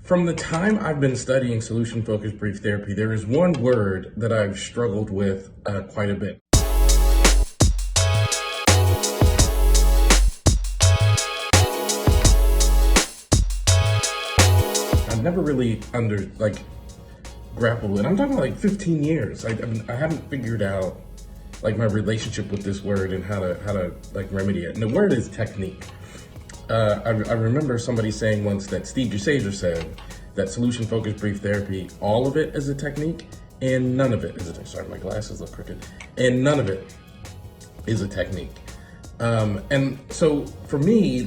From the time I've been studying solution-focused brief therapy, there is one word that I've struggled with quite a bit. I've never really grappled with it. I'm talking like 15 years. I haven't figured out my relationship with this word and how to remedy it. And the word is technique. I remember somebody saying once that Steve DeSager said that solution-focused brief therapy, all of it is a technique, and none of it is a, sorry, my glasses look crooked, and none of it is a technique. And so for me,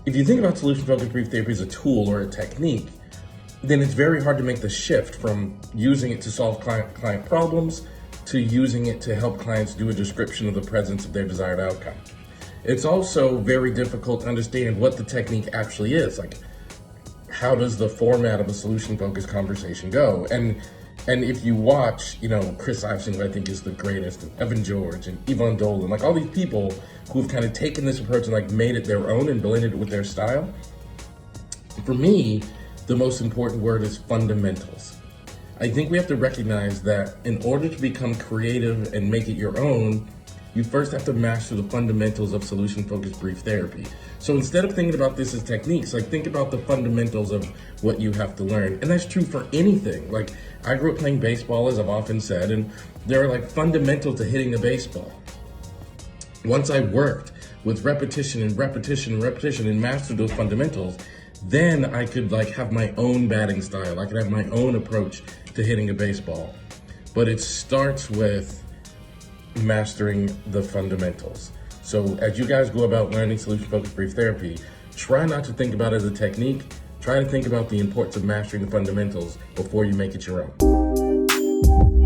if you think about solution-focused brief therapy as a tool or a technique, then it's very hard to make the shift from using it to solve client problems to using it to help clients do a description of the presence of their desired outcome. It's also very difficult to understand what the technique actually is. How does the format of a solution-focused conversation go? And if you watch, Chris Iveson, who I think is the greatest, and Evan George and Yvonne Dolan, all these people who've kind of taken this approach and made it their own and blended it with their style. For me, the most important word is fundamentals. I think we have to recognize that in order to become creative and make it your own, you first have to master the fundamentals of solution-focused brief therapy. So instead of thinking about this as techniques, think about the fundamentals of what you have to learn. And that's true for anything. I grew up playing baseball, as I've often said, and there are fundamentals to hitting a baseball. Once I worked with repetition and repetition and repetition and mastered those fundamentals, then I could have my own batting style. I could have my own approach to hitting a baseball. But it starts with mastering the fundamentals. So as you guys go about learning solution-focused brief therapy, try not to think about it as a technique. Try to think about the importance of mastering the fundamentals before you make it your own.